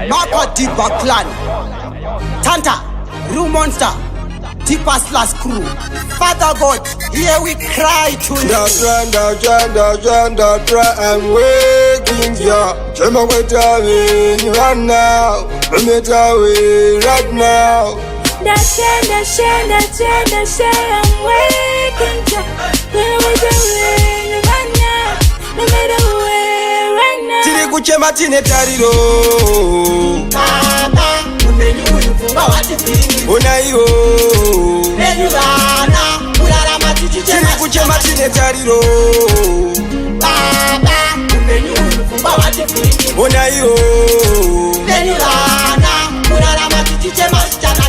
Marco Diba Clan, Tanta, Room Monster, Deepa's last crew. Father God, here we cry to you. I'm waking ya. Chema wetawin right now. Wetawin right now. That's I'm waking ya. Wetawin right now. Wetawin right now. Tiri kuchema tine tariro. Baba, umenyu ulifunga watipingi. Unayo. Nenyurana, urara matiti tiri kuchema tine tariro. Baba, umenyu ulifunga watipingi. Unayo. Nenyurana, urara matiti chemasichana.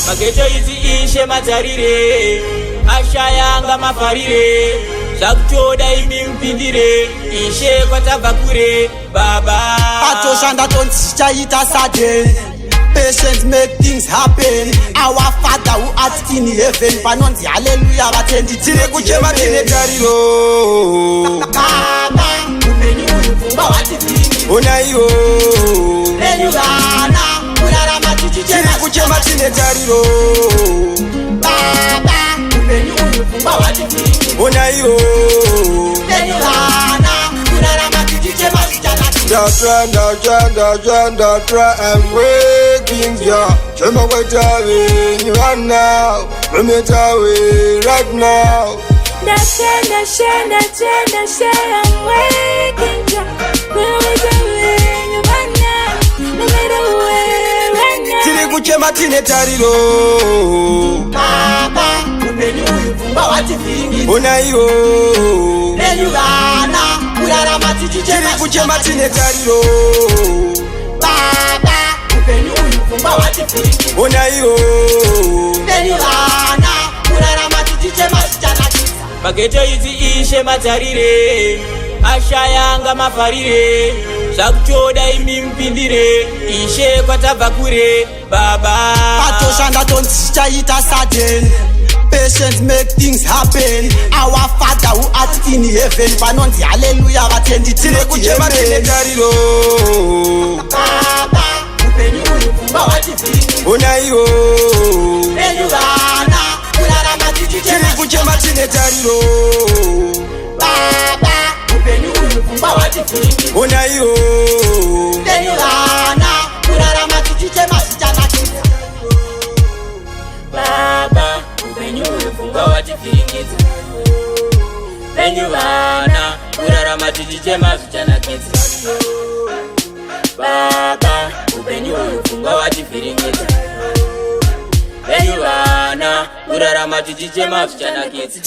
Mageto izi ishe matarire, ashayanga mafarire, shakuchoda imi mpindire, ishe kwa tabakure, baba. Pato shanda tonsicha ita sade. Patience make things happen. Our Father who art in heaven, panonzi hallelujah batendi. Tiri kuchema tine tariro. Baba, umenyu ulifunga watipingi. Unayo. Nenyurana, urara matiti tiri kuchema tine tariro. Baba, umenyu ulifunga watipingi. Unayo. Nenyurana, urara matiti chemasichana. I'm waking ya. Chema wetawin right now. Wetawin right now. That's I'm waking ya. Wetawin right now. Wetawin right now. Tiri kuchema tine tariro. Baba, umenyu ulifunga watipingi. Unayo. Nenyurana, urara matiti Tiri kuchema tine tariro. Baba, umenyu ulifunga watipingi. Unayo. Nenyurana, urara matiti chemasichana. Mageto izi ishe matarire, ashayanga mafarire, shakuchoda imi mpindire, ishe kwa tabakure, baba. Pato shanda tonsicha ita sade. Patience make things happen. Our Father who art in heaven, panonzi hallelujah batendi. Tiri kuchema tine tariro. Baba, umenyu ulifunga watipingi. Unayo. Nenyurana, urara matiti Tiri kuchema tine tariro. Baba, umenyu ulifunga watipingi. Unayo. Nenyurana, urara matiti chemasichana. Baba, upenyu ulifunga watifiringizi. Nenyurana, urara matiti chemasichana kizi. Baba, upenyu ulifunga watifiringizi. Nenyurana, urara matiti chemasichana kizi.